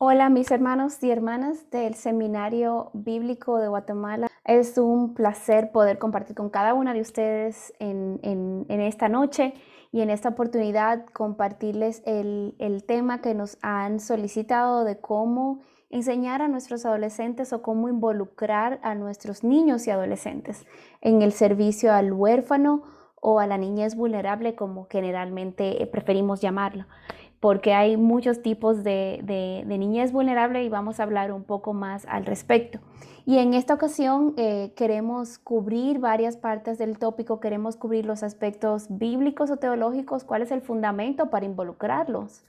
Hola, mis hermanos y hermanas del Seminario Bíblico de Guatemala. Es un placer poder compartir con cada una de ustedes en esta noche y en esta oportunidad compartirles el tema que nos han solicitado de cómo enseñar a nuestros adolescentes o cómo involucrar a nuestros niños y adolescentes en el servicio al huérfano o a la niñez vulnerable, como generalmente preferimos llamarlo, porque hay muchos tipos de niñez vulnerable y vamos a hablar un poco más al respecto. Y en esta ocasión queremos cubrir varias partes del tópico, queremos cubrir los aspectos bíblicos o teológicos, cuál es el fundamento para involucrarnos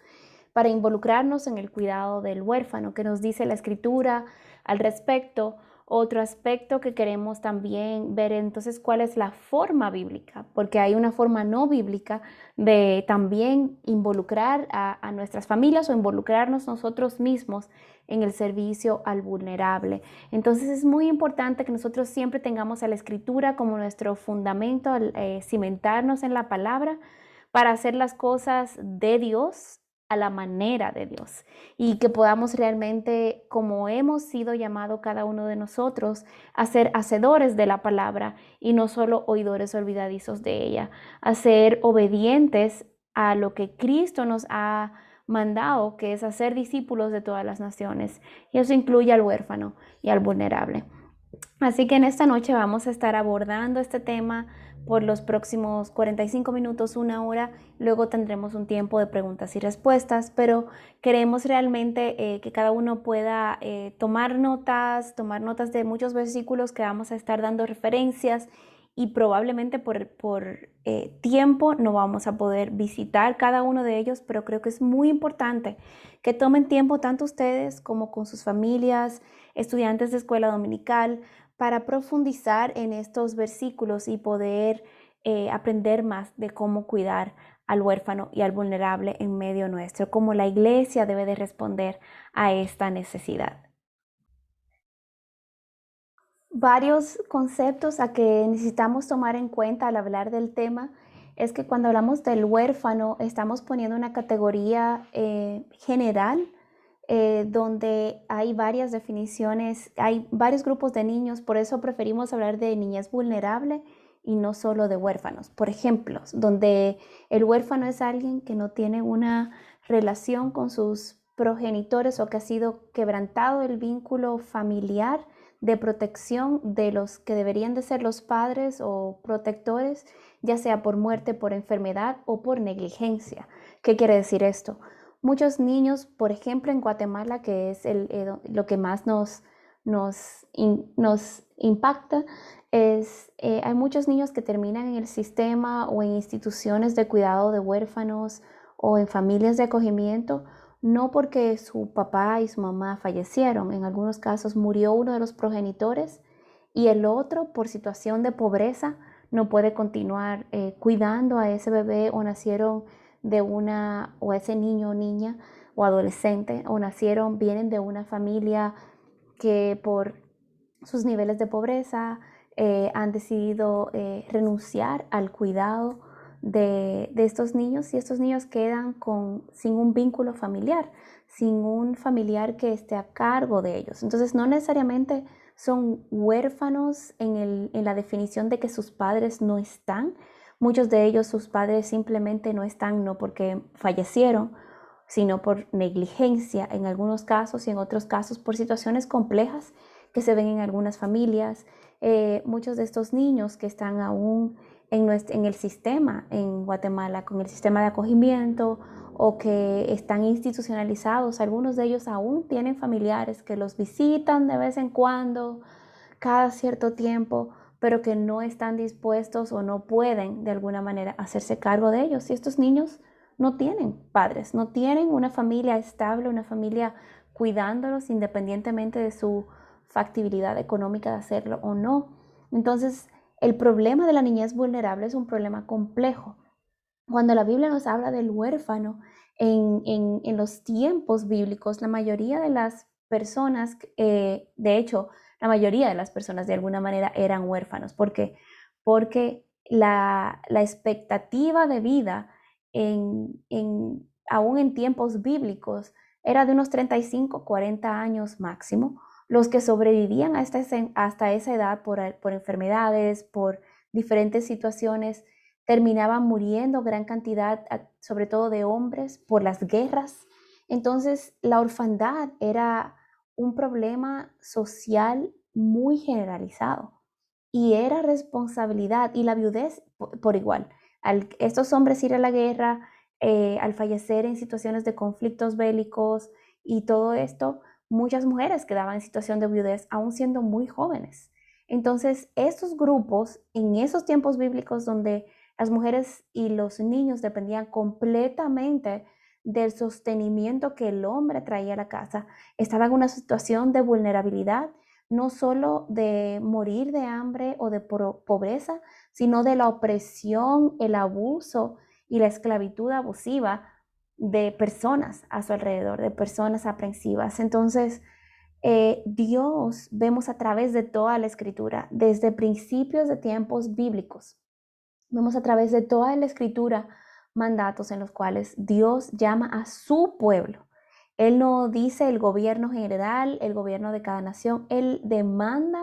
en el cuidado del huérfano, que nos dice la Escritura al respecto. Otro aspecto que queremos también ver entonces cuál es la forma bíblica, porque hay una forma no bíblica de también involucrar a nuestras familias o involucrarnos nosotros mismos en el servicio al vulnerable. Entonces es muy importante que nosotros siempre tengamos a la Escritura como nuestro fundamento, cimentarnos en la palabra para hacer las cosas de Dios a la manera de Dios y que podamos realmente, como hemos sido llamados cada uno de nosotros, a ser hacedores de la palabra y no solo oidores olvidadizos de ella, a ser obedientes a lo que Cristo nos ha mandado, que es hacer discípulos de todas las naciones, y eso incluye al huérfano y al vulnerable. Así que en esta noche vamos a estar abordando este tema por los próximos 45 minutos, una hora. Luego tendremos un tiempo de preguntas y respuestas, pero queremos realmente que cada uno pueda tomar notas de muchos versículos que vamos a estar dando referencias, y probablemente por tiempo no vamos a poder visitar cada uno de ellos, pero creo que es muy importante que tomen tiempo tanto ustedes como con sus familias, estudiantes de escuela dominical, para profundizar en estos versículos y poder aprender más de cómo cuidar al huérfano y al vulnerable en medio nuestro, cómo la iglesia debe de responder a esta necesidad. Varios conceptos a que necesitamos tomar en cuenta al hablar del tema es que cuando hablamos del huérfano estamos poniendo una categoría general, donde hay varias definiciones, hay varios grupos de niños, por eso preferimos hablar de niñez vulnerable y no solo de huérfanos. Por ejemplo, donde el huérfano es alguien que no tiene una relación con sus progenitores o que ha sido quebrantado el vínculo familiar de protección de los que deberían de ser los padres o protectores, ya sea por muerte, por enfermedad o por negligencia. ¿Qué quiere decir esto? Muchos niños, por ejemplo, en Guatemala, que es lo que más nos impacta, hay muchos niños que terminan en el sistema o en instituciones de cuidado de huérfanos o en familias de acogimiento, no porque su papá y su mamá fallecieron. En algunos casos murió uno de los progenitores y el otro, por situación de pobreza, no puede continuar cuidando a ese bebé, o nacieron o ese niño o niña o adolescente, o vienen de una familia que por sus niveles de pobreza han decidido renunciar al cuidado de estos niños, y estos niños quedan sin un vínculo familiar, sin un familiar que esté a cargo de ellos. Entonces no necesariamente son huérfanos en la definición de que sus padres no están. Muchos de ellos, sus padres simplemente no están, no porque fallecieron, sino por negligencia en algunos casos, y en otros casos por situaciones complejas que se ven en algunas familias. Muchos de estos niños que están aún en el sistema en Guatemala, con el sistema de acogimiento, o que están institucionalizados, algunos de ellos aún tienen familiares que los visitan de vez en cuando, cada cierto tiempo, pero que no están dispuestos o no pueden de alguna manera hacerse cargo de ellos. Y estos niños no tienen padres, no tienen una familia estable, una familia cuidándolos independientemente de su factibilidad económica de hacerlo o no. Entonces, el problema de la niñez vulnerable es un problema complejo. Cuando la Biblia nos habla del huérfano, en los tiempos bíblicos, la mayoría de las personas, de hecho, la mayoría de las personas de alguna manera eran huérfanos. ¿Por qué? Porque la expectativa de vida aún en tiempos bíblicos era de unos 35, 40 años máximo. Los que sobrevivían hasta esa edad por enfermedades, por diferentes situaciones, terminaban muriendo gran cantidad, sobre todo de hombres, por las guerras. Entonces, la orfandad era un problema social muy generalizado y era responsabilidad y la viudez por igual. Al estos hombres ir a la guerra, al fallecer en situaciones de conflictos bélicos y todo esto, muchas mujeres quedaban en situación de viudez aún siendo muy jóvenes. Entonces, estos grupos, en esos tiempos bíblicos donde las mujeres y los niños dependían completamente del sostenimiento que el hombre traía a la casa, estaban en una situación de vulnerabilidad, no solo de morir de hambre o de pobreza, sino de la opresión, el abuso y la esclavitud abusiva de personas a su alrededor, de personas aprensivas. Entonces, Dios vemos a través de toda la escritura, desde principios de tiempos bíblicos, vemos a través de toda la escritura mandatos en los cuales Dios llama a su pueblo. Él no dice el gobierno general, el gobierno de cada nación, Él demanda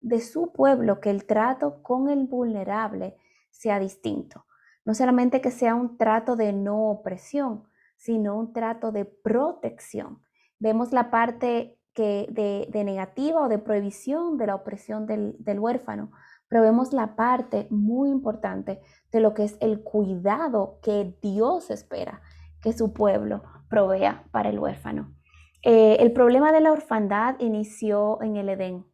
de su pueblo que el trato con el vulnerable sea distinto. No solamente que sea un trato de no opresión, sino un trato de protección. Vemos la parte de negativa o de prohibición de la opresión del huérfano, pero vemos la parte muy importante de lo que es el cuidado que Dios espera que su pueblo provea para el huérfano. El problema de la orfandad inició en el Edén,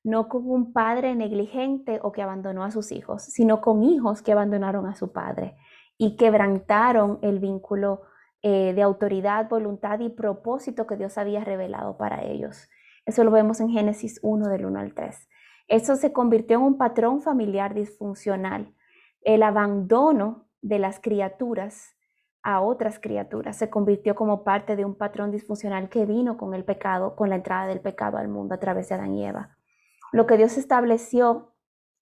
no con un padre negligente o que abandonó a sus hijos, sino con hijos que abandonaron a su padre y quebrantaron el vínculo de autoridad, voluntad y propósito que Dios había revelado para ellos. Eso lo vemos en Génesis 1 del 1 al 3. Eso se convirtió en un patrón familiar disfuncional. El abandono de las criaturas a otras criaturas se convirtió como parte de un patrón disfuncional que vino con el pecado, con la entrada del pecado al mundo a través de Adán y Eva. Lo que Dios estableció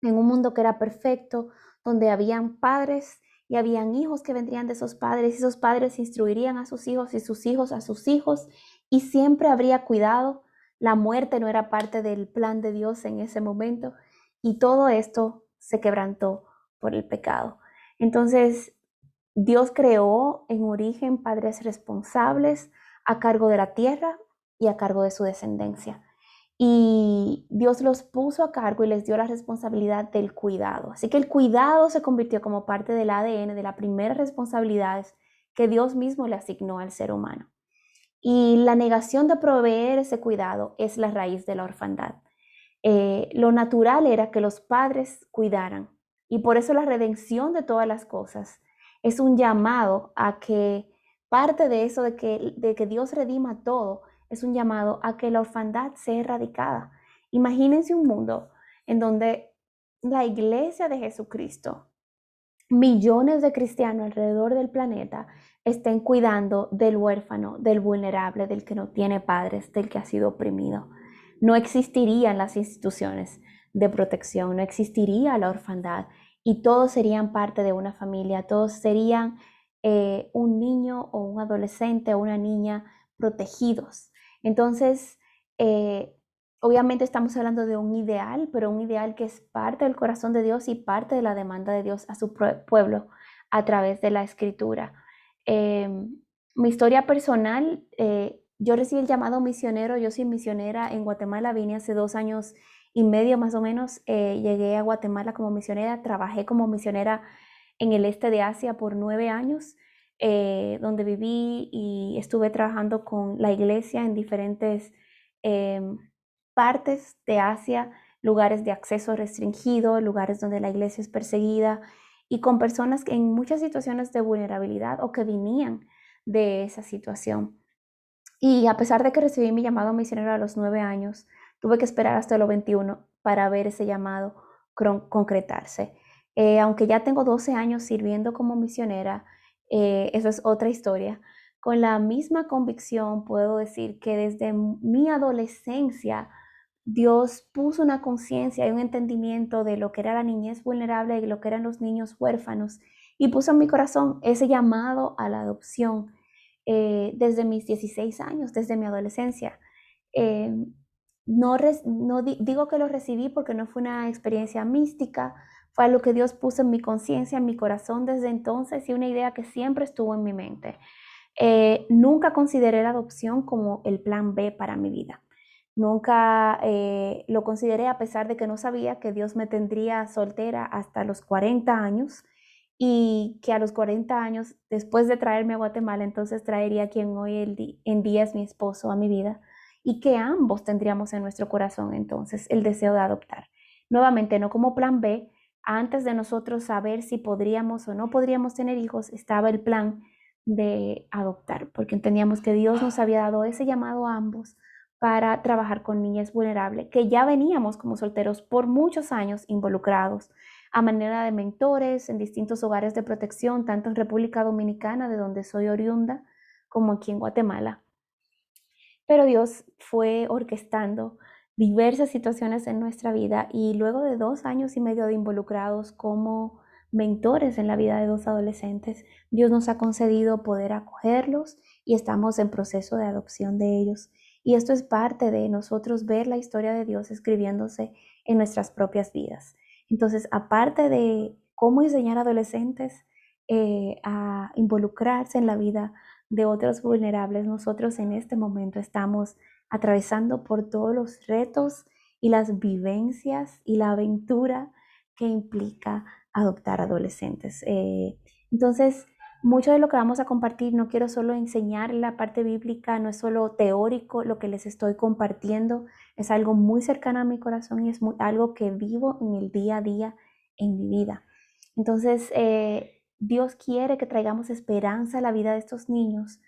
en un mundo que era perfecto, donde habían padres y habían hijos que vendrían de esos padres, y esos padres instruirían a sus hijos y sus hijos a sus hijos, y siempre habría cuidado. La muerte no era parte del plan de Dios en ese momento, y todo esto se quebrantó por el pecado. Entonces, Dios creó en origen padres responsables a cargo de la tierra y a cargo de su descendencia. Y Dios los puso a cargo y les dio la responsabilidad del cuidado. Así que el cuidado se convirtió como parte del ADN, de las primeras responsabilidades que Dios mismo le asignó al ser humano. Y la negación de proveer ese cuidado es la raíz de la orfandad. Lo natural era que los padres cuidaran, y por eso la redención de todas las cosas es un llamado a que parte de eso, de que Dios redima todo, es un llamado a que la orfandad sea erradicada. Imagínense un mundo en donde la iglesia de Jesucristo, millones de cristianos alrededor del planeta, estén cuidando del huérfano, del vulnerable, del que no tiene padres, del que ha sido oprimido. No existirían las instituciones de protección, no existiría la orfandad, y todos serían parte de una familia, todos serían un niño o un adolescente o una niña protegidos. Entonces, eh, obviamente estamos hablando de un ideal, pero un ideal que es parte del corazón de Dios y parte de la demanda de Dios a su pueblo a través de la escritura. Mi historia personal, yo recibí el llamado misionero, yo soy misionera en Guatemala, vine hace 2 años y medio más o menos, llegué a Guatemala como misionera, trabajé como misionera en el este de Asia por 9 años, donde viví y estuve trabajando con la iglesia en diferentes partes de Asia, lugares de acceso restringido, lugares donde la iglesia es perseguida, y con personas en muchas situaciones de vulnerabilidad o que venían de esa situación. Y a pesar de que recibí mi llamado misionero a los 9 años, tuve que esperar hasta los 21 para ver ese llamado concretarse. Aunque ya tengo 12 años sirviendo como misionera, eso es otra historia. Con la misma convicción puedo decir que desde mi adolescencia Dios puso una conciencia y un entendimiento de lo que era la niñez vulnerable y lo que eran los niños huérfanos, y puso en mi corazón ese llamado a la adopción. desde mis 16 años, desde mi adolescencia. Eh, no digo que lo recibí porque no fue una experiencia mística, fue algo que Dios puso en mi conciencia, en mi corazón desde entonces y una idea que siempre estuvo en mi mente. Nunca consideré la adopción como el plan B para mi vida. Nunca lo consideré a pesar de que no sabía que Dios me tendría soltera hasta los 40 años y que a los 40 años, después de traerme a Guatemala, entonces traería a quien hoy en día es mi esposo a mi vida y que ambos tendríamos en nuestro corazón entonces el deseo de adoptar. Nuevamente, no como plan B, antes de nosotros saber si podríamos o no podríamos tener hijos, estaba el plan de adoptar, porque entendíamos que Dios nos había dado ese llamado a ambos para trabajar con niñas vulnerables, que ya veníamos como solteros por muchos años involucrados a manera de mentores en distintos hogares de protección, tanto en República Dominicana, de donde soy oriunda, como aquí en Guatemala. Pero Dios fue orquestando diversas situaciones en nuestra vida y luego de 2 años y medio de involucrados como mentores en la vida de 2 adolescentes, Dios nos ha concedido poder acogerlos y estamos en proceso de adopción de ellos. Y esto es parte de nosotros ver la historia de Dios escribiéndose en nuestras propias vidas. Entonces, aparte de cómo enseñar a adolescentes a involucrarse en la vida de otros vulnerables, nosotros en este momento estamos atravesando por todos los retos y las vivencias y la aventura que implica adoptar adolescentes. Entonces, mucho de lo que vamos a compartir, no quiero solo enseñar la parte bíblica, no es solo teórico lo que les estoy compartiendo, es algo muy cercano a mi corazón y es algo que vivo en el día a día en mi vida. Entonces, Dios quiere que traigamos esperanza a la vida de estos niños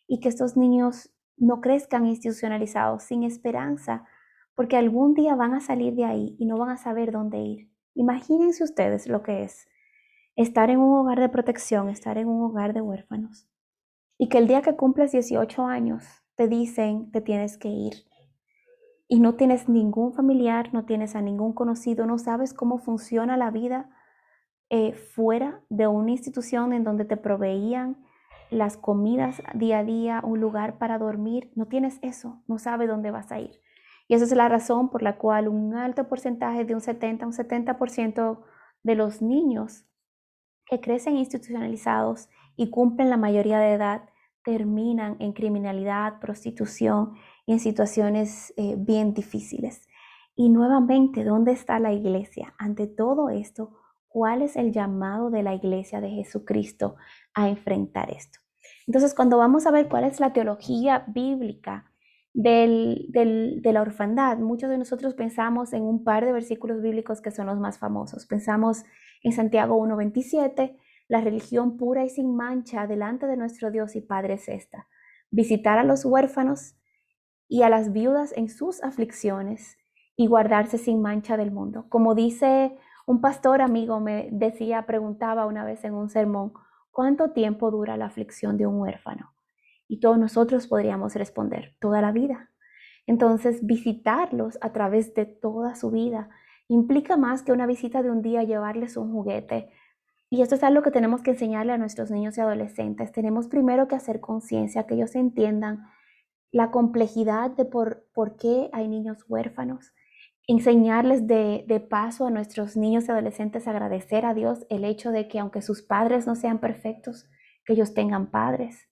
y que estos niños no crezcan institucionalizados sin esperanza, porque algún día van a salir de ahí y no van a saber dónde ir. Imagínense ustedes lo que es estar en un hogar de protección, estar en un hogar de huérfanos y que el día que cumples 18 años te dicen que tienes que ir y no tienes ningún familiar, no tienes a ningún conocido, no sabes cómo funciona la vida fuera de una institución en donde te proveían las comidas día a día, un lugar para dormir, no tienes eso, no sabes dónde vas a ir. Y esa es la razón por la cual un alto porcentaje de un 70% de los niños que crecen institucionalizados y cumplen la mayoría de edad terminan en criminalidad, prostitución y en situaciones bien difíciles. Y nuevamente, ¿dónde está la iglesia? Ante todo esto, ¿cuál es el llamado de la iglesia de Jesucristo a enfrentar esto? Entonces, cuando vamos a ver cuál es la teología bíblica de la orfandad, muchos de nosotros pensamos en un par de versículos bíblicos que son los más famosos. Pensamos en Santiago 1:27, la religión pura y sin mancha delante de nuestro Dios y Padre es esta: visitar a los huérfanos y a las viudas en sus aflicciones y guardarse sin mancha del mundo. Como dice un pastor amigo, me decía, preguntaba una vez en un sermón, ¿cuánto tiempo dura la aflicción de un huérfano? Y todos nosotros podríamos responder, toda la vida. Entonces, visitarlos a través de toda su vida implica más que una visita de un día, llevarles un juguete. Y esto es algo que tenemos que enseñarle a nuestros niños y adolescentes. Tenemos primero que hacer conciencia, que ellos entiendan la complejidad de por qué hay niños huérfanos. Enseñarles de paso a nuestros niños y adolescentes a agradecer a Dios el hecho de que aunque sus padres no sean perfectos, que ellos tengan padres.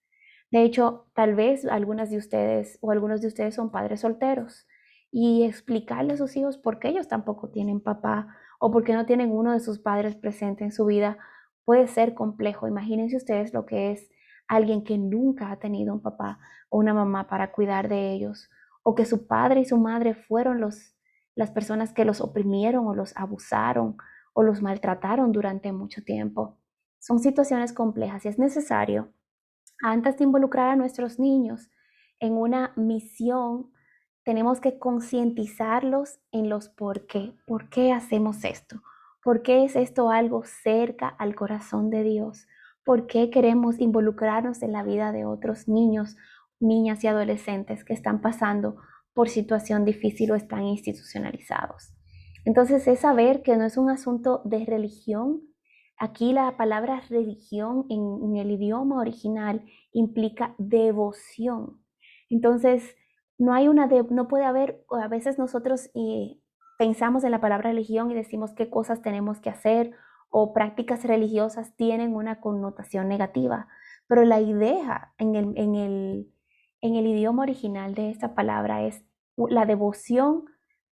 De hecho, tal vez algunas de ustedes o algunos de ustedes son padres solteros y explicarle a sus hijos por qué ellos tampoco tienen papá o por qué no tienen uno de sus padres presente en su vida puede ser complejo. Imagínense ustedes lo que es alguien que nunca ha tenido un papá o una mamá para cuidar de ellos, o que su padre y su madre fueron las personas que los oprimieron o los abusaron o los maltrataron durante mucho tiempo. Son situaciones complejas y es necesario, antes de involucrar a nuestros niños en una misión, tenemos que concientizarlos en los por qué. ¿Por qué hacemos esto? ¿Por qué es esto algo cerca al corazón de Dios? ¿Por qué queremos involucrarnos en la vida de otros niños, niñas y adolescentes que están pasando por situación difícil o están institucionalizados? Entonces es saber que no es un asunto de religión, Aquí la palabra religión en el idioma original implica devoción. Entonces, no puede haber, a veces nosotros pensamos en la palabra religión y decimos qué cosas tenemos que hacer o prácticas religiosas tienen una connotación negativa, pero la idea en el idioma original de esta palabra es la devoción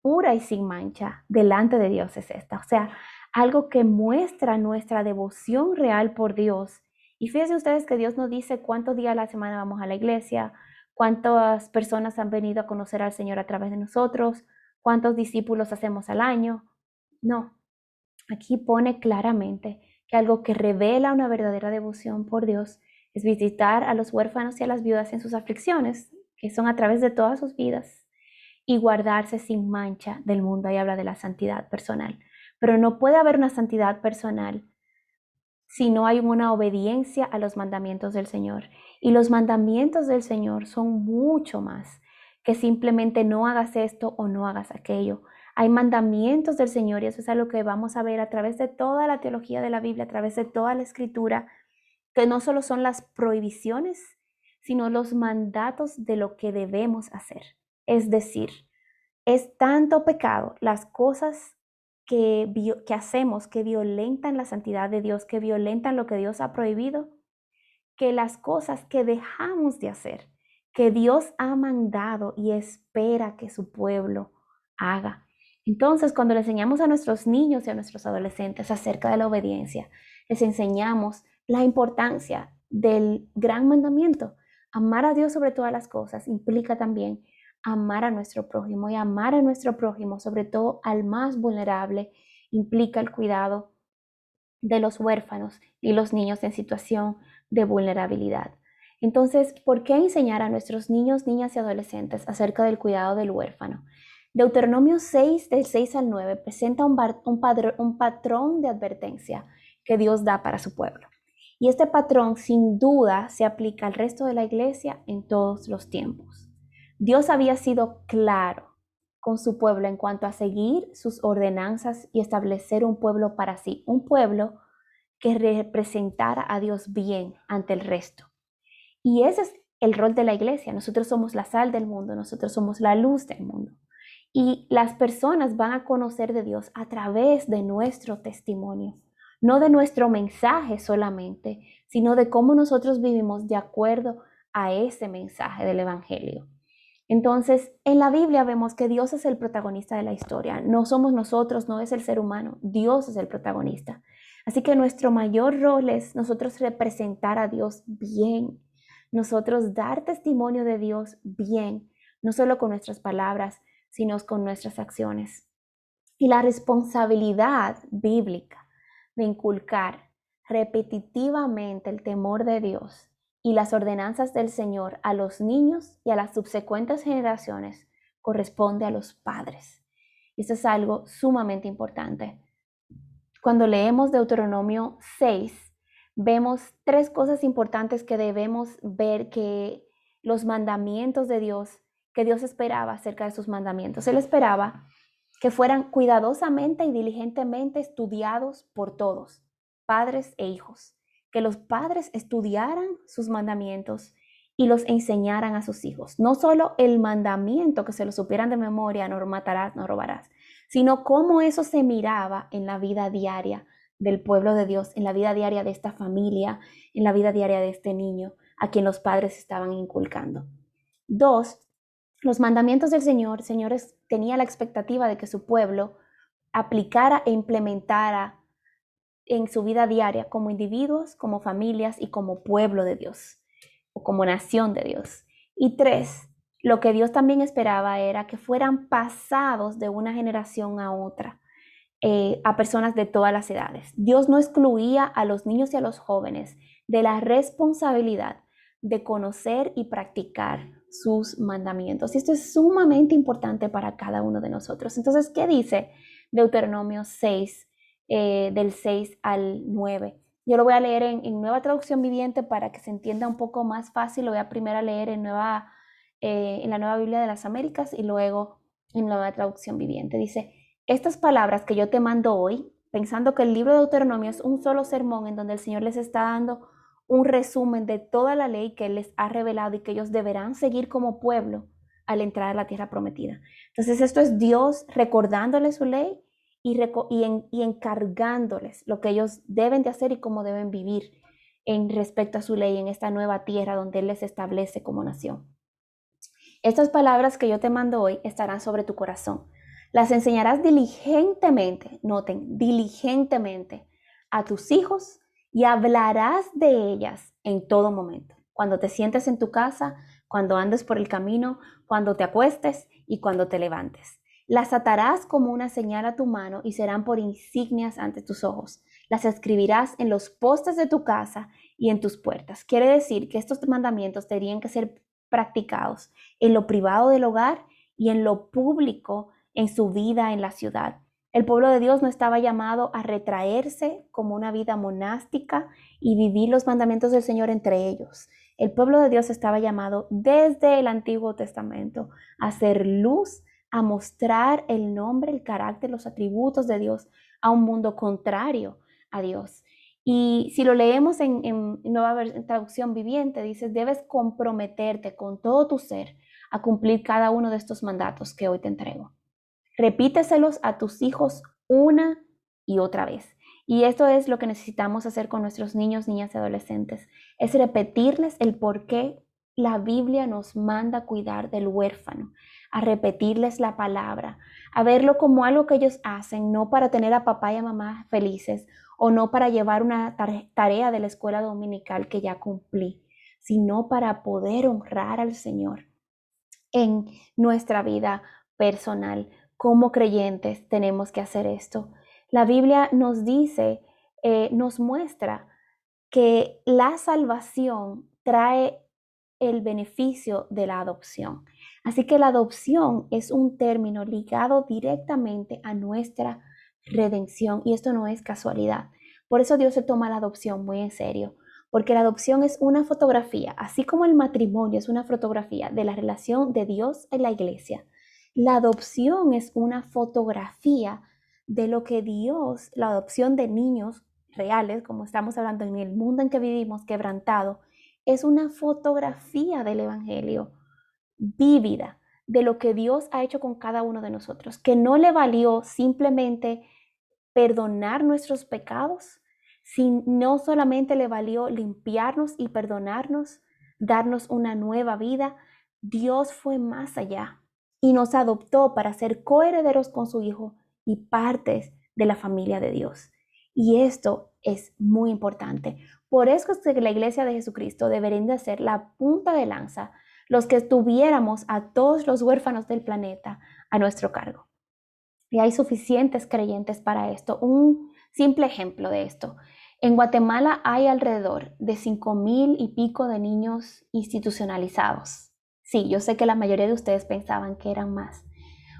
pura y sin mancha delante de Dios es esta. O sea, algo que muestra nuestra devoción real por Dios. Y fíjense ustedes que Dios nos dice cuántos días a la semana vamos a la iglesia, cuántas personas han venido a conocer al Señor a través de nosotros, cuántos discípulos hacemos al año. No, aquí pone claramente que algo que revela una verdadera devoción por Dios es visitar a los huérfanos y a las viudas en sus aflicciones, que son a través de todas sus vidas, y guardarse sin mancha del mundo. Ahí habla de la santidad personal. Pero no puede haber una santidad personal si no hay una obediencia a los mandamientos del Señor. Y los mandamientos del Señor son mucho más que simplemente no hagas esto o no hagas aquello. Hay mandamientos del Señor y eso es algo que vamos a ver a través de toda la teología de la Biblia, a través de toda la escritura, que no solo son las prohibiciones, sino los mandatos de lo que debemos hacer. Es decir, es tanto pecado las cosas que hacemos que violentan la santidad de Dios, que violentan lo que Dios ha prohibido, que las cosas que dejamos de hacer, que Dios ha mandado y espera que su pueblo haga. Entonces, cuando le enseñamos a nuestros niños y a nuestros adolescentes acerca de la obediencia, les enseñamos la importancia del gran mandamiento. Amar a Dios sobre todas las cosas implica también amar a nuestro prójimo, y amar a nuestro prójimo, sobre todo al más vulnerable, implica el cuidado de los huérfanos y los niños en situación de vulnerabilidad. Entonces, ¿por qué enseñar a nuestros niños, niñas y adolescentes acerca del cuidado del huérfano? Deuteronomio 6, del 6 al 9, presenta un patrón de advertencia que Dios da para su pueblo. Y este patrón, sin duda, se aplica al resto de la iglesia en todos los tiempos. Dios había sido claro con su pueblo en cuanto a seguir sus ordenanzas y establecer un pueblo para sí, un pueblo que representara a Dios bien ante el resto. Y ese es el rol de la iglesia. Nosotros somos la sal del mundo, nosotros somos la luz del mundo. Y las personas van a conocer de Dios a través de nuestro testimonio, no de nuestro mensaje solamente, sino de cómo nosotros vivimos de acuerdo a ese mensaje del Evangelio. Entonces, en la Biblia vemos que Dios es el protagonista de la historia. No somos nosotros, no es el ser humano. Dios es el protagonista. Así que nuestro mayor rol es nosotros representar a Dios bien. Nosotros dar testimonio de Dios bien, no solo con nuestras palabras, sino con nuestras acciones. Y la responsabilidad bíblica de inculcar repetitivamente el temor de Dios y las ordenanzas del Señor a los niños y a las subsecuentes generaciones corresponde a los padres. Esto es algo sumamente importante. Cuando leemos Deuteronomio 6, vemos tres cosas importantes que debemos ver que los mandamientos de Dios, que Dios esperaba acerca de sus mandamientos. Él esperaba que fueran cuidadosamente y diligentemente estudiados por todos, padres e hijos, que los padres estudiaran sus mandamientos y los enseñaran a sus hijos. No solo el mandamiento, que se lo supieran de memoria, no matarás, no robarás, sino cómo eso se miraba en la vida diaria del pueblo de Dios, en la vida diaria de esta familia, en la vida diaria de este niño, a quien los padres estaban inculcando. Dos, los mandamientos del Señor, señores, tenía la expectativa de que su pueblo aplicara e implementara en su vida diaria como individuos, como familias y como pueblo de Dios o como nación de Dios. Y tres, lo que Dios también esperaba era que fueran pasados de una generación a otra a personas de todas las edades. Dios no excluía a los niños y a los jóvenes de la responsabilidad de conocer y practicar sus mandamientos. Y esto es sumamente importante para cada uno de nosotros. Entonces, ¿qué dice Deuteronomio 6, del 6 al 9? Yo lo voy a leer en Nueva Traducción Viviente para que se entienda un poco más fácil. Lo voy a primero leer en la Nueva Biblia de las Américas y luego en Nueva Traducción Viviente. Dice: estas palabras que yo te mando hoy pensando que el libro de Deuteronomio es un solo sermón en donde el Señor les está dando un resumen de toda la ley que Él les ha revelado y que ellos deberán seguir como pueblo al entrar a la tierra prometida. Entonces esto es Dios recordándoles su ley y encargándoles lo que ellos deben de hacer y cómo deben vivir en respecto a su ley en esta nueva tierra donde Él les establece como nación. Estas palabras que yo te mando hoy estarán sobre tu corazón. Las enseñarás diligentemente, noten, diligentemente a tus hijos y hablarás de ellas en todo momento. Cuando te sientes en tu casa, cuando andes por el camino, cuando te acuestes y cuando te levantes. Las atarás como una señal a tu mano y serán por insignias ante tus ojos. Las escribirás en los postes de tu casa y en tus puertas. Quiere decir que estos mandamientos tendrían que ser practicados en lo privado del hogar y en lo público en su vida en la ciudad. El pueblo de Dios no estaba llamado a retraerse como una vida monástica y vivir los mandamientos del Señor entre ellos. El pueblo de Dios estaba llamado desde el Antiguo Testamento a hacer luz, a mostrar el nombre, el carácter, los atributos de Dios a un mundo contrario a Dios. Y si lo leemos en Nueva Traducción Viviente, dice, debes comprometerte con todo tu ser a cumplir cada uno de estos mandatos que hoy te entrego. Repíteselos a tus hijos una y otra vez. Y esto es lo que necesitamos hacer con nuestros niños, niñas y adolescentes. Es repetirles el por qué la Biblia nos manda cuidar del huérfano, a repetirles la palabra, a verlo como algo que ellos hacen, no para tener a papá y a mamá felices o no para llevar una tarea de la escuela dominical que ya cumplí, sino para poder honrar al Señor en nuestra vida personal. Como creyentes tenemos que hacer esto. La Biblia nos dice, nos muestra que la salvación trae el beneficio de la adopción. Así que la adopción es un término ligado directamente a nuestra redención y esto no es casualidad. Por eso Dios se toma la adopción muy en serio, porque la adopción es una fotografía, así como el matrimonio es una fotografía de la relación de Dios en la iglesia. La adopción es una fotografía de lo que Dios, la adopción de niños reales, como estamos hablando en el mundo en que vivimos, quebrantado, es una fotografía del Evangelio vívida de lo que Dios ha hecho con cada uno de nosotros, que no le valió simplemente perdonar nuestros pecados, no solamente le valió limpiarnos y perdonarnos, darnos una nueva vida, Dios fue más allá y nos adoptó para ser coherederos con su Hijo y partes de la familia de Dios. Y esto es muy importante. Por eso es que la iglesia de Jesucristo debería de ser la punta de lanza, los que tuviéramos a todos los huérfanos del planeta a nuestro cargo. Y hay suficientes creyentes para esto. Un simple ejemplo de esto. En Guatemala hay alrededor de 5,000 y pico de niños institucionalizados. Sí, yo sé que la mayoría de ustedes pensaban que eran más.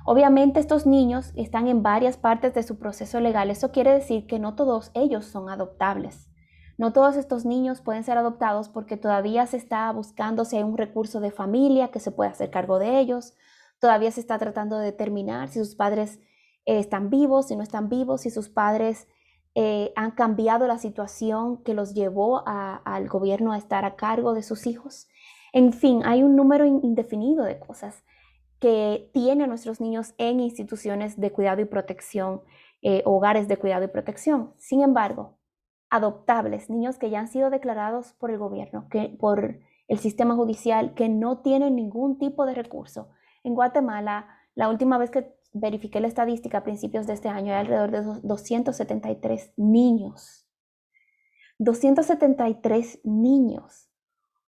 Obviamente estos niños están en varias partes de su proceso legal. Eso quiere decir que no todos ellos son adoptables. No todos estos niños pueden ser adoptados porque todavía se está buscando si hay un recurso de familia que se pueda hacer cargo de ellos. Todavía se está tratando de determinar si sus padres están vivos, si no están vivos, si sus padres han cambiado la situación que los llevó al gobierno a estar a cargo de sus hijos. En fin, hay un número indefinido de cosas que tienen a nuestros niños en instituciones de cuidado y protección, hogares de cuidado y protección. Sin embargo, adoptables, niños que ya han sido declarados por el gobierno, por el sistema judicial, que no tienen ningún tipo de recurso. En Guatemala, la última vez que verifiqué la estadística a principios de este año, era alrededor de 273 niños. 273 niños.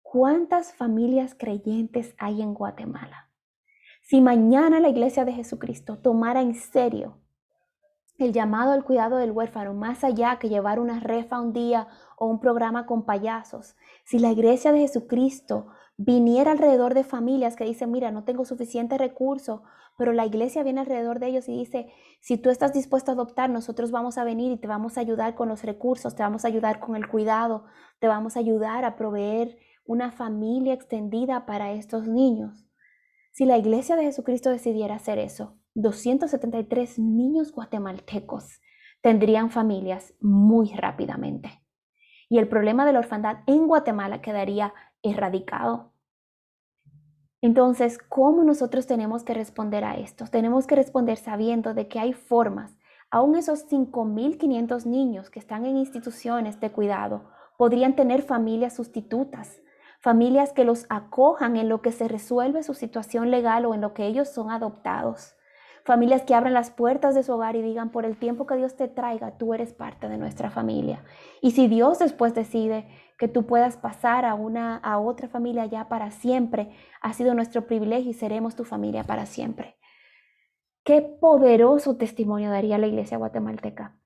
¿Cuántas familias creyentes hay en Guatemala? Si mañana la Iglesia de Jesucristo tomara en serio el llamado al cuidado del huérfano, más allá que llevar una refa un día o un programa con payasos, si la Iglesia de Jesucristo viniera alrededor de familias que dicen, mira, no tengo suficiente recurso, pero la iglesia viene alrededor de ellos y dice, si tú estás dispuesto a adoptar, nosotros vamos a venir y te vamos a ayudar con los recursos, te vamos a ayudar con el cuidado, te vamos a ayudar a proveer una familia extendida para estos niños. Si la Iglesia de Jesucristo decidiera hacer eso, 273 niños guatemaltecos tendrían familias muy rápidamente. Y el problema de la orfandad en Guatemala quedaría erradicado. Entonces, ¿cómo nosotros tenemos que responder a esto? Tenemos que responder sabiendo de que hay formas. Aún esos 5.500 niños que están en instituciones de cuidado podrían tener familias sustitutas, familias que los acojan en lo que se resuelve su situación legal o en lo que ellos son adoptados. Familias que abran las puertas de su hogar y digan, por el tiempo que Dios te traiga, tú eres parte de nuestra familia. Y si Dios después decide que tú puedas pasar a otra familia ya para siempre, ha sido nuestro privilegio y seremos tu familia para siempre. Qué poderoso testimonio daría la iglesia guatemalteca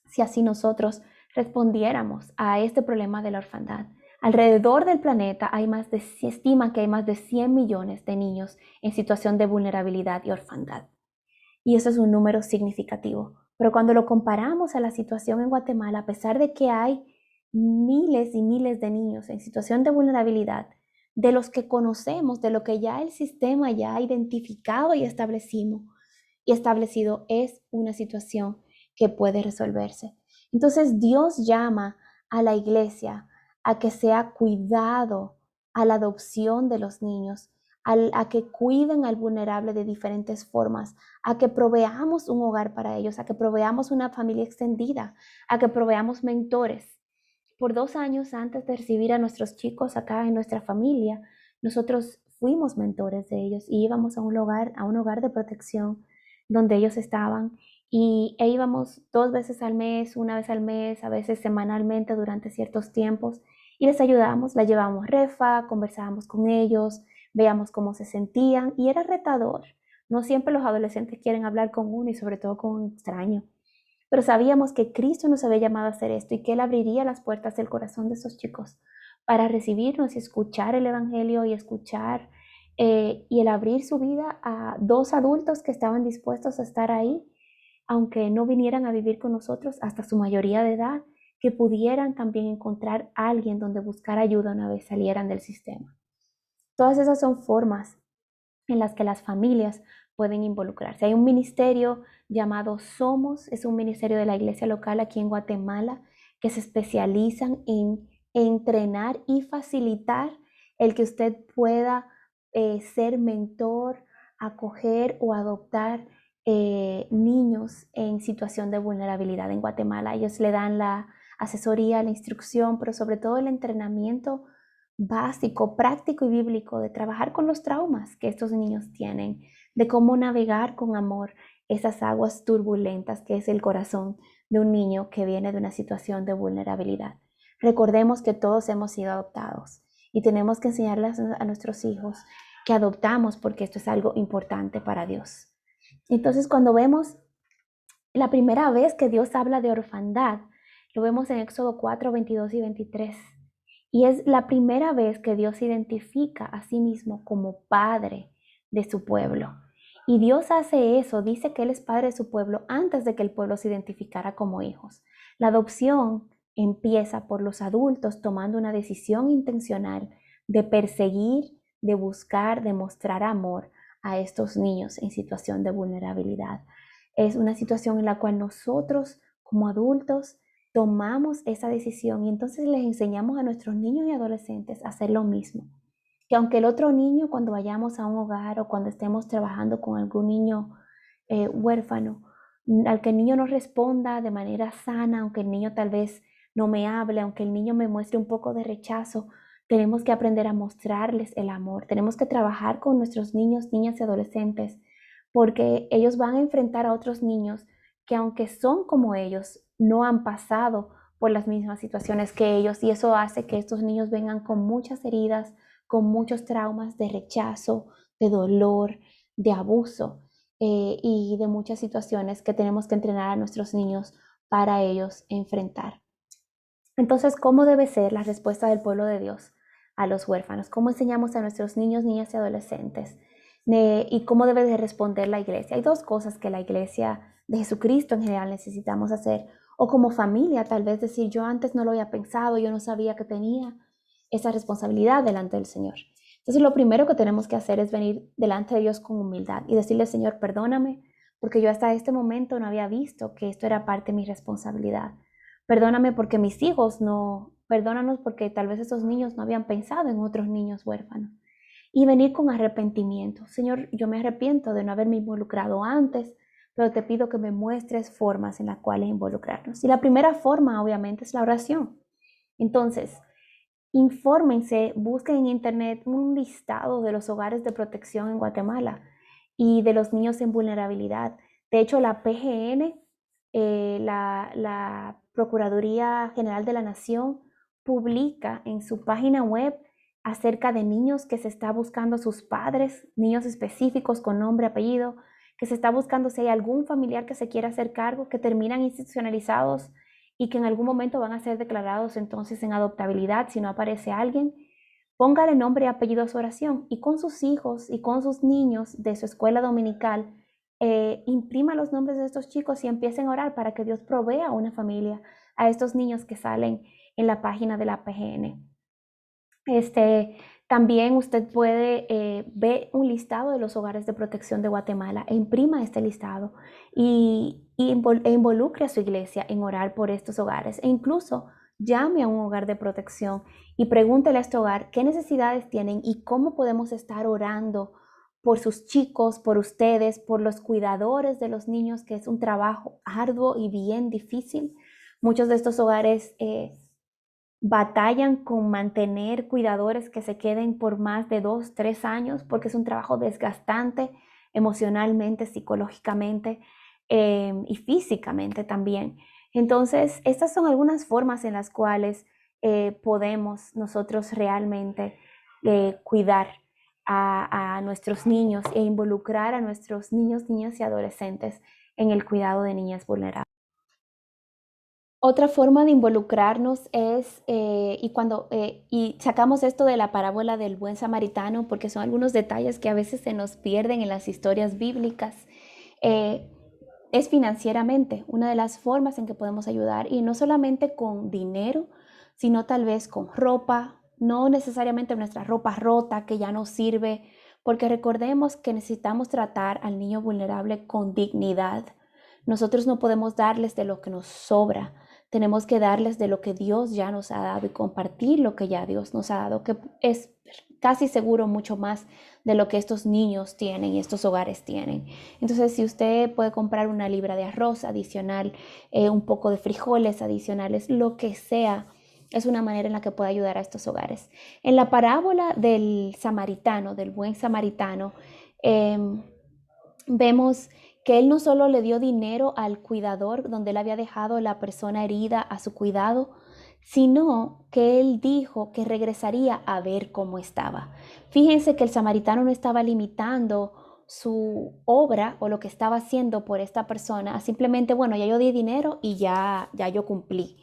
si así nosotros respondiéramos a este problema de la orfandad. Alrededor del planeta se estima que hay más de 100 millones de niños en situación de vulnerabilidad y orfandad. Y eso es un número significativo. Pero cuando lo comparamos a la situación en Guatemala, a pesar de que hay miles y miles de niños en situación de vulnerabilidad, de los que conocemos, de lo que ya el sistema ya ha identificado y establecido, es una situación que puede resolverse. Entonces Dios llama a la iglesia a que sea cuidado a la adopción de los niños, a que cuiden al vulnerable de diferentes formas, a que proveamos un hogar para ellos, a que proveamos una familia extendida, a que proveamos mentores. Por 2 años antes de recibir a nuestros chicos acá en nuestra familia, nosotros fuimos mentores de ellos y íbamos a un hogar de protección donde ellos estaban e íbamos 2 veces al mes, una vez al mes, a veces semanalmente durante ciertos tiempos y les ayudábamos, les llevábamos refa, conversábamos con ellos, veíamos cómo se sentían y era retador. No siempre los adolescentes quieren hablar con uno y sobre todo con un extraño. Pero sabíamos que Cristo nos había llamado a hacer esto y que Él abriría las puertas del corazón de esos chicos para recibirnos y escuchar el Evangelio y escuchar y el abrir su vida a 2 adultos que estaban dispuestos a estar ahí, aunque no vinieran a vivir con nosotros hasta su mayoría de edad, que pudieran también encontrar a alguien donde buscar ayuda una vez salieran del sistema. Todas esas son formas en las que las familias pueden involucrarse. Hay un ministerio llamado Somos, es un ministerio de la iglesia local aquí en Guatemala que se especializan en entrenar y facilitar el que usted pueda ser mentor, acoger o adoptar niños en situación de vulnerabilidad en Guatemala. Ellos le dan la asesoría, la instrucción, pero sobre todo el entrenamiento básico, práctico y bíblico de trabajar con los traumas que estos niños tienen, de cómo navegar con amor esas aguas turbulentas que es el corazón de un niño que viene de una situación de vulnerabilidad. Recordemos que todos hemos sido adoptados y tenemos que enseñarles a nuestros hijos que adoptamos porque esto es algo importante para Dios. Entonces, cuando vemos la primera vez que Dios habla de orfandad, lo vemos en Éxodo 4, 22 y 23. Y es la primera vez que Dios se identifica a sí mismo como padre de su pueblo. Y Dios hace eso, dice que Él es padre de su pueblo antes de que el pueblo se identificara como hijos. La adopción empieza por los adultos tomando una decisión intencional de perseguir, de buscar, de mostrar amor a estos niños en situación de vulnerabilidad. Es una situación en la cual nosotros como adultos tomamos esa decisión y entonces les enseñamos a nuestros niños y adolescentes a hacer lo mismo. Que aunque el otro niño, cuando vayamos a un hogar o cuando estemos trabajando con algún niño huérfano, al que el niño no responda de manera sana, aunque el niño tal vez no me hable, aunque el niño me muestre un poco de rechazo, tenemos que aprender a mostrarles el amor. Tenemos que trabajar con nuestros niños, niñas y adolescentes, porque ellos van a enfrentar a otros niños que aunque son como ellos, no han pasado por las mismas situaciones que ellos y eso hace que estos niños vengan con muchas heridas, con muchos traumas de rechazo, de dolor, de abuso y de muchas situaciones que tenemos que entrenar a nuestros niños para ellos enfrentar. Entonces, ¿cómo debe ser la respuesta del pueblo de Dios a los huérfanos? ¿Cómo enseñamos a nuestros niños, niñas y adolescentes? ¿Y cómo debe de responder la iglesia? Hay 2 cosas que la iglesia de Jesucristo en general necesitamos hacer. O como familia, tal vez decir, yo antes no lo había pensado, yo no sabía que tenía esa responsabilidad delante del Señor. Entonces, lo primero que tenemos que hacer es venir delante de Dios con humildad y decirle, Señor, perdóname porque yo hasta este momento no había visto que esto era parte de mi responsabilidad. Perdóname porque mis hijos no, perdónanos porque tal vez esos niños no habían pensado en otros niños huérfanos. Y venir con arrepentimiento. Señor, yo me arrepiento de no haberme involucrado antes, pero te pido que me muestres formas en las cuales involucrarnos. Y la primera forma, obviamente, es la oración. Entonces, infórmense, busquen en internet un listado de los hogares de protección en Guatemala y de los niños en vulnerabilidad. De hecho, la PGN, la Procuraduría General de la Nación, publica en su página web acerca de niños que se está buscando a sus padres, niños específicos con nombre, apellido, que se está buscando si hay algún familiar que se quiera hacer cargo, que terminan institucionalizados y que en algún momento van a ser declarados entonces en adoptabilidad si no aparece alguien. Póngale nombre y apellido a su oración y con sus hijos y con sus niños de su escuela dominical, imprima los nombres de estos chicos y empiecen a orar para que Dios provea una familia a estos niños que salen en la página de la PGN. También usted puede ver un listado de los hogares de protección de Guatemala e imprima este listado e involucre a su iglesia en orar por estos hogares e incluso llame a un hogar de protección y pregúntele a este hogar qué necesidades tienen y cómo podemos estar orando por sus chicos, por ustedes, por los cuidadores de los niños, que es un trabajo arduo y bien difícil. Muchos de estos hogares batallan con mantener cuidadores que se queden por más de 2, 3 años, porque es un trabajo desgastante emocionalmente, psicológicamente y físicamente también. Entonces, estas son algunas formas en las cuales podemos nosotros realmente cuidar a nuestros niños e involucrar a nuestros niños, niñas y adolescentes en el cuidado de niñas vulnerables. Otra forma de involucrarnos es, y sacamos esto de la parábola del buen samaritano, porque son algunos detalles que a veces se nos pierden en las historias bíblicas, eh, es financieramente una de las formas en que podemos ayudar, y no solamente con dinero, sino tal vez con ropa, no necesariamente nuestra ropa rota que ya no sirve, porque recordemos que necesitamos tratar al niño vulnerable con dignidad. Nosotros no podemos darles de lo que nos sobra. Tenemos que darles de lo que Dios ya nos ha dado y compartir lo que ya Dios nos ha dado, que es casi seguro mucho más de lo que estos niños tienen y estos hogares tienen. Entonces, si usted puede comprar una libra de arroz adicional, un poco de frijoles adicionales, lo que sea, es una manera en la que puede ayudar a estos hogares. En la parábola del samaritano, del buen samaritano, eh, vemos que él no solo le dio dinero al cuidador donde él había dejado la persona herida a su cuidado, sino que él dijo que regresaría a ver cómo estaba. Fíjense que el samaritano no estaba limitando su obra o lo que estaba haciendo por esta persona a simplemente, bueno, ya yo di dinero y ya yo cumplí.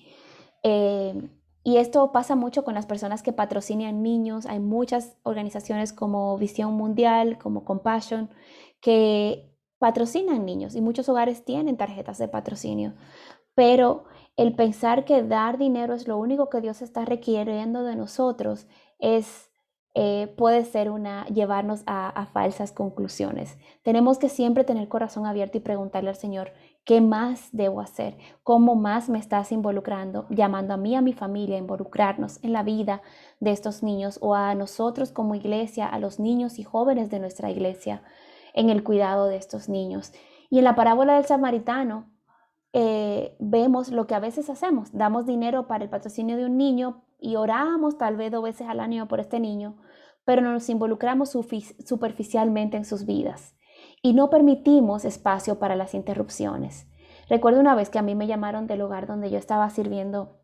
Y esto pasa mucho con las personas que patrocinan niños. Hay muchas organizaciones como Visión Mundial, como Compassion, que patrocinan niños y muchos hogares tienen tarjetas de patrocinio. Pero el pensar que dar dinero es lo único que Dios está requiriendo de nosotros puede ser llevarnos a falsas conclusiones. Tenemos que siempre tener corazón abierto y preguntarle al Señor, ¿qué más debo hacer? ¿Cómo más me estás involucrando? Llamando a mí, a mi familia, a involucrarnos en la vida de estos niños o a nosotros como iglesia, a los niños y jóvenes de nuestra iglesia en el cuidado de estos niños. Y en la parábola del samaritano, vemos lo que a veces hacemos, damos dinero para el patrocinio de un niño y oramos tal vez 2 veces al año por este niño, pero no nos involucramos superficialmente en sus vidas y no permitimos espacio para las interrupciones. Recuerdo una vez que a mí me llamaron del hogar donde yo estaba sirviendo,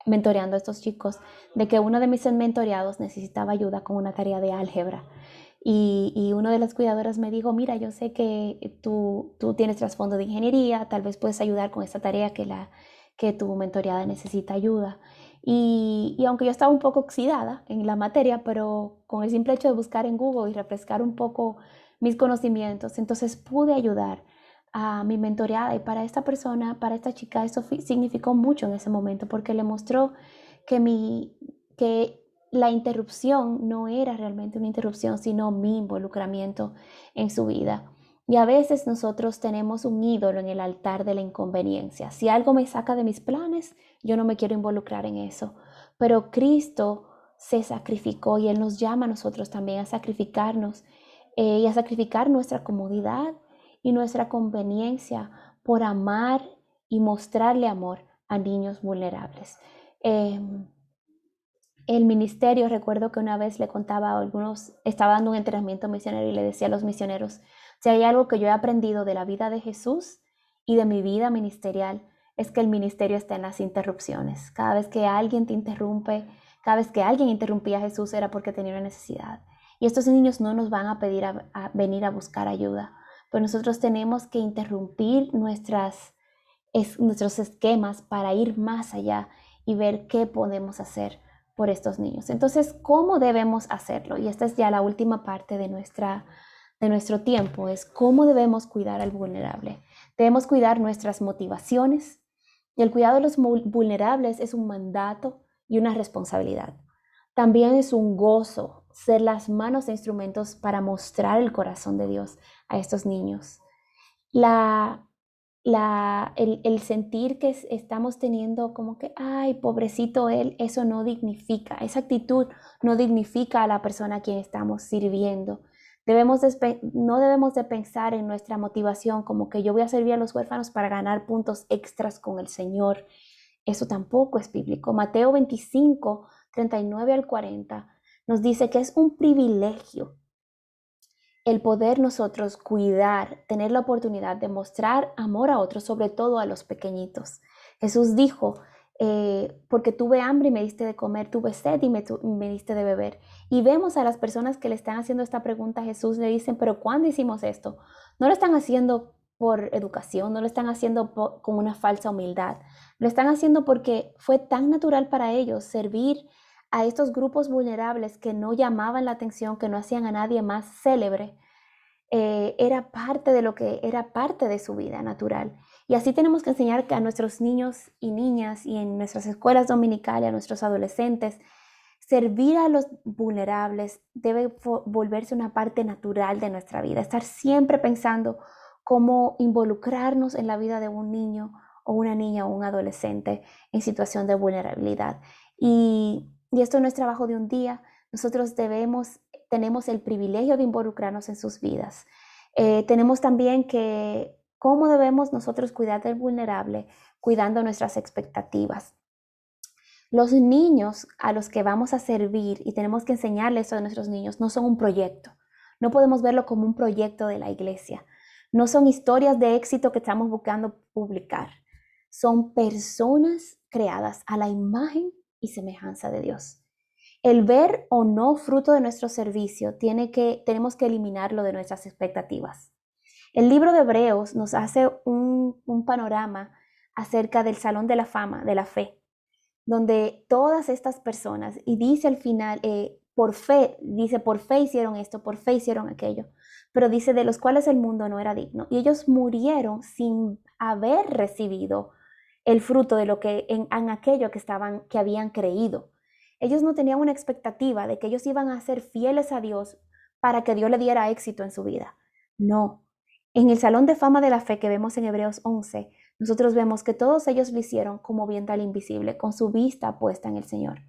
mentoreando a estos chicos, de que uno de mis mentoreados necesitaba ayuda con una tarea de álgebra. Y uno de las cuidadoras me dijo, mira, yo sé que tú tienes trasfondo de ingeniería, tal vez puedes ayudar con esta tarea que tu mentoreada necesita ayuda. Y aunque yo estaba un poco oxidada en la materia, pero con el simple hecho de buscar en Google y refrescar un poco mis conocimientos, entonces pude ayudar a mi mentoreada. Y para esta persona, para esta chica, eso significó mucho en ese momento porque le mostró que la interrupción no era realmente una interrupción, sino mi involucramiento en su vida. Y a veces nosotros tenemos un ídolo en el altar de la inconveniencia. Si algo me saca de mis planes, yo no me quiero involucrar en eso. Pero Cristo se sacrificó y Él nos llama a nosotros también a sacrificarnos y a sacrificar nuestra comodidad y nuestra conveniencia por amar y mostrarle amor a niños vulnerables. El ministerio, recuerdo que una vez le contaba a algunos, estaba dando un entrenamiento misionero y le decía a los misioneros, si hay algo que yo he aprendido de la vida de Jesús y de mi vida ministerial, es que el ministerio está en las interrupciones. Cada vez que alguien te interrumpe, cada vez que alguien interrumpía a Jesús era porque tenía una necesidad. Y estos niños no nos van a pedir a venir a buscar ayuda, pero nosotros tenemos que interrumpir nuestros esquemas para ir más allá y ver qué podemos hacer por estos niños. Entonces, ¿cómo debemos hacerlo? Y esta es ya la última parte de nuestro tiempo, es cómo debemos cuidar al vulnerable. Debemos cuidar nuestras motivaciones y el cuidado de los vulnerables es un mandato y una responsabilidad. También es un gozo ser las manos e instrumentos para mostrar el corazón de Dios a estos niños. El sentir que estamos teniendo como que, ay, pobrecito él, eso no dignifica, esa actitud no dignifica a la persona a quien estamos sirviendo. No debemos de pensar en nuestra motivación como que yo voy a servir a los huérfanos para ganar puntos extras con el Señor. Eso tampoco es bíblico. Mateo 25, 39 al 40 nos dice que es un privilegio el poder nosotros cuidar, tener la oportunidad de mostrar amor a otros, sobre todo a los pequeñitos. Jesús dijo, porque tuve hambre y me diste de comer, tuve sed y me diste de beber. Y vemos a las personas que le están haciendo esta pregunta a Jesús, le dicen, pero ¿cuándo hicimos esto? No lo están haciendo por educación, no lo están haciendo con una falsa humildad, lo están haciendo porque fue tan natural para ellos servir a estos grupos vulnerables que no llamaban la atención, que no hacían a nadie más célebre, era parte de su vida natural. Y así tenemos que enseñar a nuestros niños y niñas y en nuestras escuelas dominicales, a nuestros adolescentes, servir a los vulnerables debe volverse una parte natural de nuestra vida, estar siempre pensando cómo involucrarnos en la vida de un niño o una niña o un adolescente en situación de vulnerabilidad. Y esto no es trabajo de un día, nosotros tenemos el privilegio de involucrarnos en sus vidas. Tenemos también que cómo debemos nosotros cuidar del vulnerable, cuidando nuestras expectativas. Los niños a los que vamos a servir y tenemos que enseñarles eso a nuestros niños no son un proyecto. No podemos verlo como un proyecto de la iglesia. No son historias de éxito que estamos buscando publicar. Son personas creadas a la imagen y semejanza de Dios. El ver o no fruto de nuestro servicio tenemos que eliminarlo de nuestras expectativas. El libro de Hebreos nos hace un panorama acerca del Salón de la Fama de la fe, donde todas estas personas, y dice al final, por fe hicieron esto, por fe hicieron aquello, pero dice de los cuales el mundo no era digno. Y ellos murieron sin haber recibido el fruto de en aquello que habían creído. Ellos no tenían una expectativa de que ellos iban a ser fieles a Dios para que Dios le diera éxito en su vida. No. En el Salón de Fama de la Fe que vemos en Hebreos 11, nosotros vemos que todos ellos lo hicieron como viento al invisible, con su vista puesta en el Señor.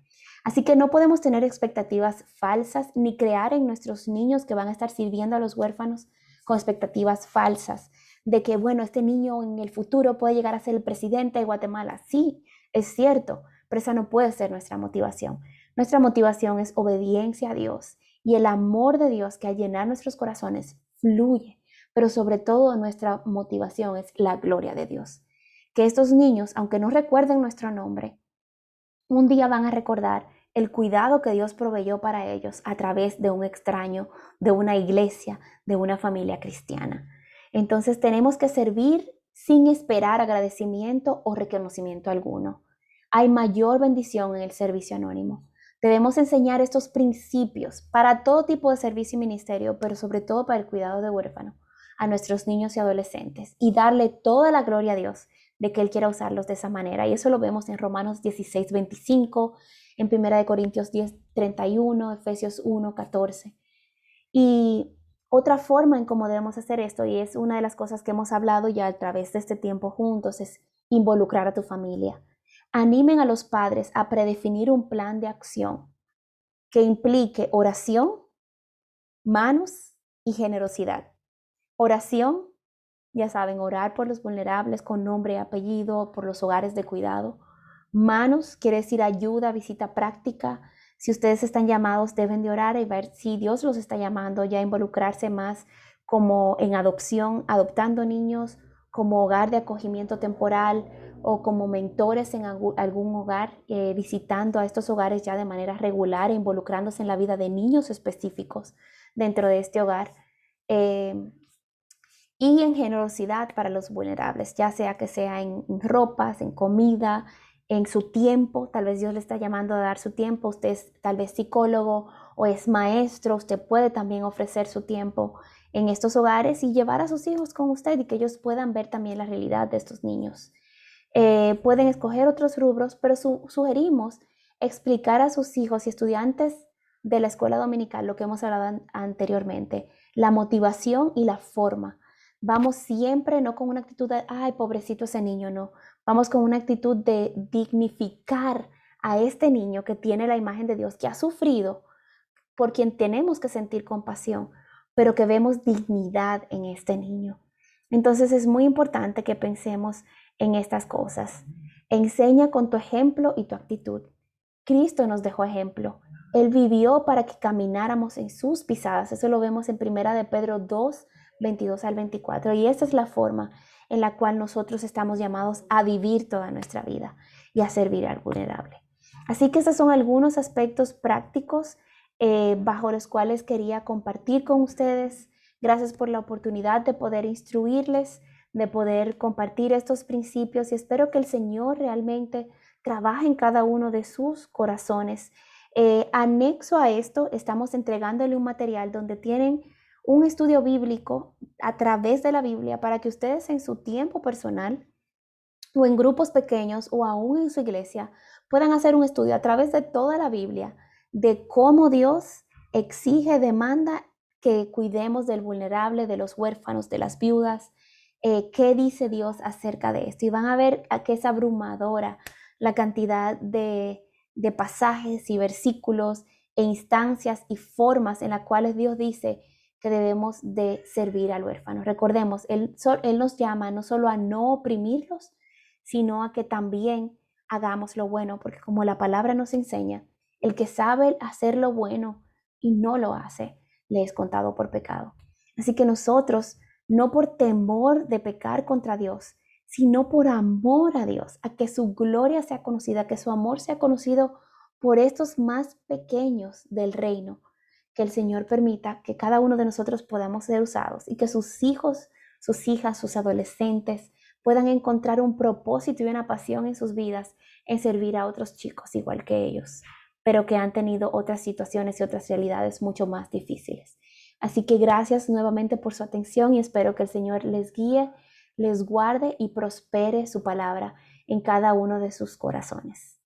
Así que no podemos tener expectativas falsas ni crear en nuestros niños que van a estar sirviendo a los huérfanos con expectativas falsas de que, bueno, este niño en el futuro puede llegar a ser el presidente de Guatemala. Sí, es cierto, pero esa no puede ser nuestra motivación. Nuestra motivación es obediencia a Dios y el amor de Dios que al llenar nuestros corazones fluye, pero sobre todo nuestra motivación es la gloria de Dios. Que estos niños, aunque no recuerden nuestro nombre, un día van a recordar el cuidado que Dios proveyó para ellos a través de un extraño, de una iglesia, de una familia cristiana. Entonces tenemos que servir sin esperar agradecimiento o reconocimiento alguno. Hay mayor bendición en el servicio anónimo. Debemos enseñar estos principios para todo tipo de servicio y ministerio, pero sobre todo para el cuidado de huérfanos, a nuestros niños y adolescentes y darle toda la gloria a Dios de que Él quiera usarlos de esa manera. Y eso lo vemos en Romanos 16, 25, en 1 Corintios 10, 31, Efesios 1, 14. Y Otra forma en cómo debemos hacer esto, y es una de las cosas que hemos hablado ya a través de este tiempo juntos, es involucrar a tu familia. Animen a los padres a predefinir un plan de acción que implique oración, manos y generosidad. Oración, ya saben, orar por los vulnerables con nombre y apellido, por los hogares de cuidado. Manos quiere decir ayuda, visita práctica. Si ustedes están llamados, deben de orar y ver si Dios los está llamando ya a involucrarse más como en adopción, adoptando niños, como hogar de acogimiento temporal o como mentores en algún hogar, visitando a estos hogares ya de manera regular e involucrándose en la vida de niños específicos dentro de este hogar. Y en generosidad para los vulnerables, ya sea que sea en ropas, en comida, en su tiempo. Tal vez Dios le está llamando a dar su tiempo. Usted es tal vez psicólogo o es maestro. Usted puede también ofrecer su tiempo en estos hogares y llevar a sus hijos con usted y que ellos puedan ver también la realidad de estos niños. Pueden escoger otros rubros, pero sugerimos explicar a sus hijos y estudiantes de la escuela dominical lo que hemos hablado anteriormente, la motivación y la forma. Vamos siempre no con una actitud de, ay, pobrecito ese niño, no. Vamos con una actitud de dignificar a este niño que tiene la imagen de Dios, que ha sufrido, por quien tenemos que sentir compasión, pero que vemos dignidad en este niño. Entonces es muy importante que pensemos en estas cosas. Enseña con tu ejemplo y tu actitud. Cristo nos dejó ejemplo. Él vivió para que camináramos en sus pisadas. Eso lo vemos en 1 de Pedro 2, 22 al 24. Y esta es la forma en la cual nosotros estamos llamados a vivir toda nuestra vida y a servir al vulnerable. Así que estos son algunos aspectos prácticos bajo los cuales quería compartir con ustedes. Gracias por la oportunidad de poder instruirles, de poder compartir estos principios y espero que el Señor realmente trabaje en cada uno de sus corazones. Anexo a esto, estamos entregándole un material donde tienen un estudio bíblico a través de la Biblia para que ustedes en su tiempo personal o en grupos pequeños o aún en su iglesia puedan hacer un estudio a través de toda la Biblia de cómo Dios exige, demanda que cuidemos del vulnerable, de los huérfanos, de las viudas. ¿Qué dice Dios acerca de esto? Y van a ver que es abrumadora la cantidad de pasajes y versículos e instancias y formas en las cuales Dios dice que debemos de servir al huérfano. Recordemos, Él nos llama no solo a no oprimirlos, sino a que también hagamos lo bueno, porque como la palabra nos enseña, el que sabe hacer lo bueno y no lo hace, le es contado por pecado. Así que nosotros, no por temor de pecar contra Dios, sino por amor a Dios, a que su gloria sea conocida, que su amor sea conocido por estos más pequeños del reino, que el Señor permita que cada uno de nosotros podamos ser usados y que sus hijos, sus hijas, sus adolescentes puedan encontrar un propósito y una pasión en sus vidas en servir a otros chicos igual que ellos, pero que han tenido otras situaciones y otras realidades mucho más difíciles. Así que gracias nuevamente por su atención y espero que el Señor les guíe, les guarde y prospere su palabra en cada uno de sus corazones.